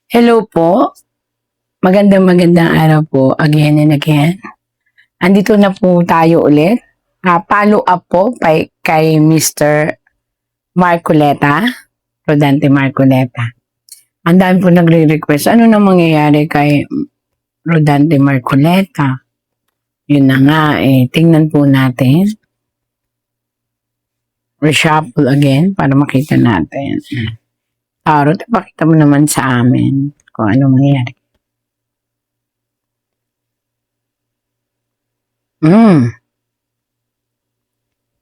Hello po. Magandang araw po again and again. Andito na po tayo ulit. Follow up po kay Mr. Marcoleta, Rodante Marcoleta. Ang dami po nagre-request. Ano na mangyayari kay Rodante Marcoleta? Yun na nga tingnan po natin. Reshuffle again para makita natin. Tarot, ipakita mo naman sa amin kung ano mangyayari.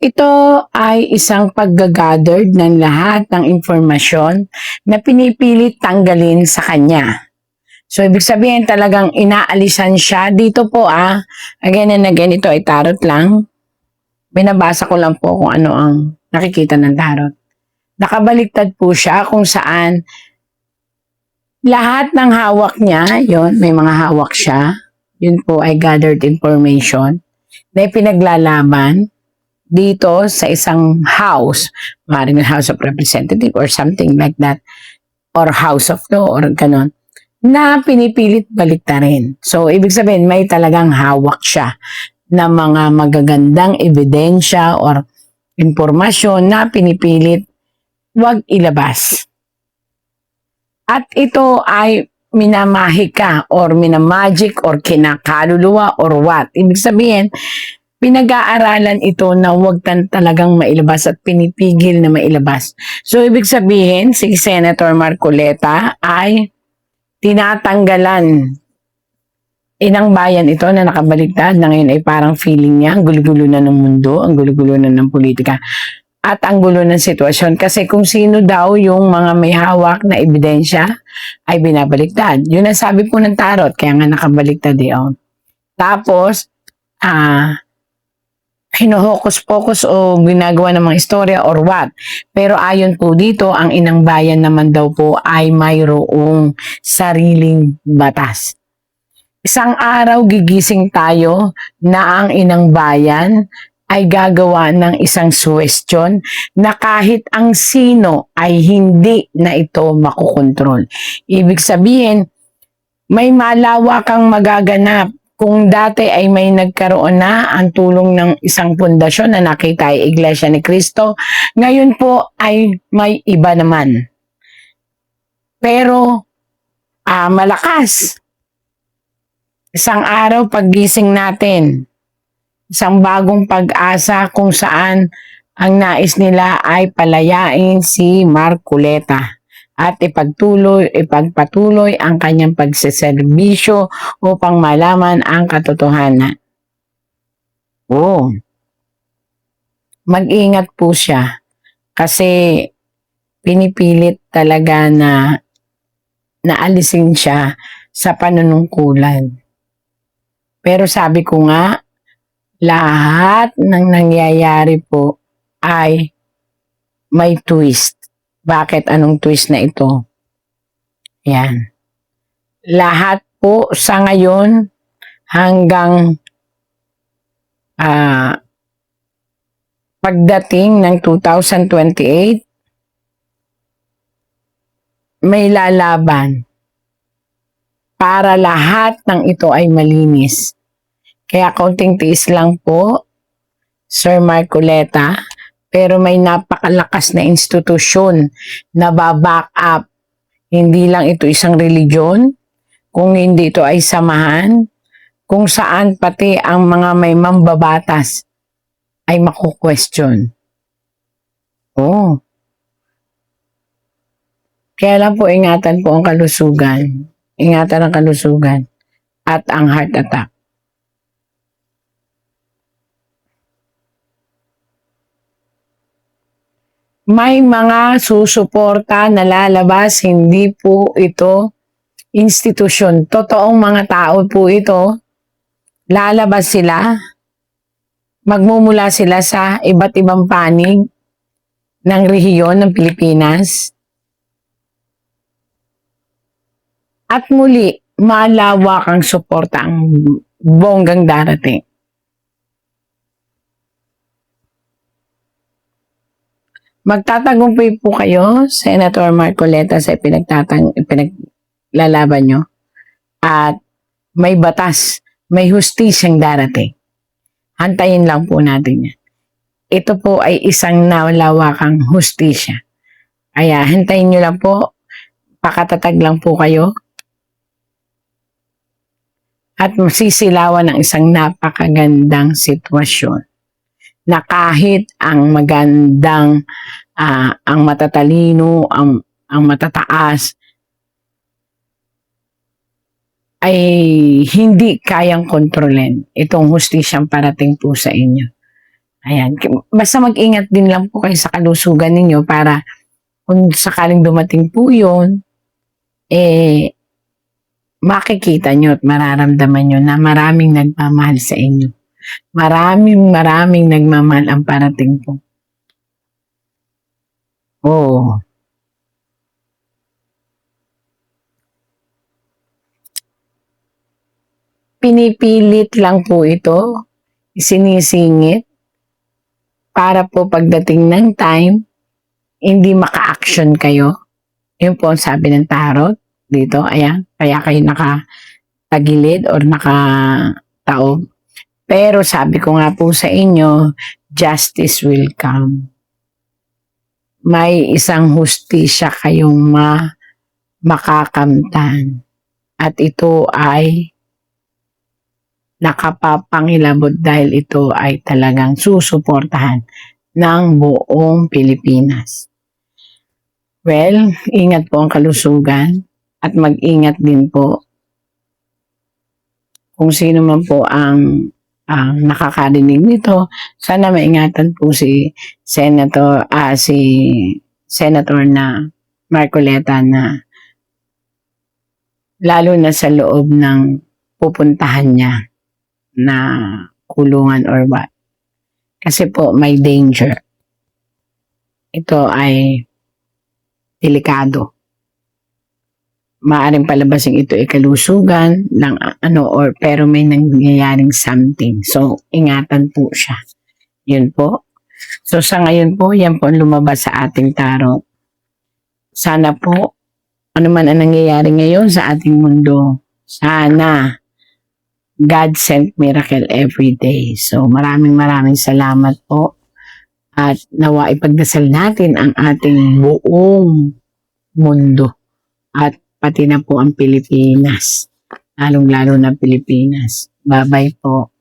Ito ay isang pag-gathered ng lahat ng informasyon na pinipilit tanggalin sa kanya. So, ibig sabihin talagang inaalisan siya. Dito po again and again, ito ay tarot lang. Binabasa ko lang po kung ano ang nakikita ng tarot. Nakabaliktad po siya kung saan lahat ng hawak niya, yon may mga hawak siya. Yun po ay gathered information na pinaglalaban dito sa isang house, maaaring House of Representative or something like that, or House of Law or ganon, na pinipilit baliktarin. So, ibig sabihin, may talagang hawak siya na mga magagandang ebidensya or impormasyon na pinipilit wag ilabas. At ito ay minamahika or minamagic or kinakaluluwa or what. Ibig sabihin, pinag-aaralan ito na huwag talagang mailabas at pinipigil na mailabas. So, ibig sabihin, si Senator Marcoleta ay tinatanggalan. Inang bayan ito na nakabaligtad na ngayon ay parang feeling niya, ang gulo-gulo na ng mundo, ang gulo-gulo na ng politika, at ang gulo ng sitwasyon. Kasi kung sino daw yung mga may hawak na ebidensya ay binabaligtad. Yun ang sabi po ng tarot, kaya nga nakabaligtad Tapos, hinohokus-pokus o ginagawa ng mga istorya or what. Pero ayon po dito, ang inang bayan naman daw po ay mayroong sariling batas. Isang araw gigising tayo na ang inang bayan ay gagawa ng isang suwestyon na kahit ang sino ay hindi na ito makukontrol. Ibig sabihin, may malawakang magaganap. Kung dati ay may nagkaroon na ang tulong ng isang pundasyon na nakita ay Iglesia ni Cristo, ngayon po ay may iba naman. Pero malakas. Isang araw paggising natin, isang bagong pag-asa kung saan ang nais nila ay palayain si Marcoleta at ipagpatuloy ang kanyang pagseserbisyo upang malaman ang katotohanan. Mag-ingat po siya kasi pinipilit talaga na naalisin siya sa panunungkulan. Pero sabi ko nga, lahat ng nangyayari po ay may twist. Bakit? Anong twist na ito? Yan. Lahat po sa ngayon hanggang pagdating ng 2028, may lalaban para lahat ng ito ay malinis. Kaya kaunting tiis lang po, Sir Marcoleta, pero may napakalakas na institusyon na baback up. Hindi lang ito isang religion, kung hindi ito ay samahan, kung saan pati ang mga may mambabatas ay maku-question. Kaya lang po ingatan po ang kalusugan. Ingatan ang kalusugan at ang heart attack. May mga susuporta na lalabas, hindi po ito institusyon. Totoong mga tao po ito. Lalabas sila, magmumula sila sa iba't ibang panig ng rehiyon ng Pilipinas. At muli, malawak ang suporta ang bonggang darating. Magtatagumpay po kayo, Senator Marcoleta, sa pinaglalaban nyo at may batas, may hustisyang darating. Hantayin lang po natin yan. Ito po ay isang nalawakang hustisya. Kaya hintayin nyo lang po, pakatatag lang po kayo at masisilawan ng isang napakagandang sitwasyon na kahit ang magandang, ang matatalino, ang matataas, ay hindi kayang kontrolin itong hustisyang parating po sa inyo. Ayan. Basta mag-ingat din lang po kayo sa kalusugan ninyo para kung sakaling dumating po yun, makikita nyo at mararamdaman nyo na maraming nagmamahal sa inyo. Maraming nagmamahal ang parating po. Oo. Pinipilit lang po ito, sinisingit, para po pagdating ng time, hindi maka-action kayo. Yun po ang sabi ng tarot dito. Ayan, kaya kayo nakatagilid or nakataob. Pero sabi ko nga po sa inyo, justice will come. May isang hustisya kayong makakamtan. At ito ay nakapapangilabot dahil ito ay talagang susuportahan ng buong Pilipinas. Well, ingat po ang kalusugan at mag-ingat din po kung sino man po ang nakakarinig nito. Sana maingatan po si Senator na Marcoleta na lalo na sa loob ng pupuntahan niya na kulungan or what. Kasi po may danger. Ito ay delikado. Maaring palabasing ito ay kalusugan ng or pero may nangyayaring something. So, ingatan po siya. Yun po. So, sa ngayon po, yan po ang lumabas sa ating tarot. Sana po, ano man ang nangyayari ngayon sa ating mundo, sana God sent miracle every day. So, maraming salamat po. At nawa ipagdasal natin ang ating buong mundo. At pati na po ang Pilipinas. Lalong-lalo na Pilipinas. Bye-bye po.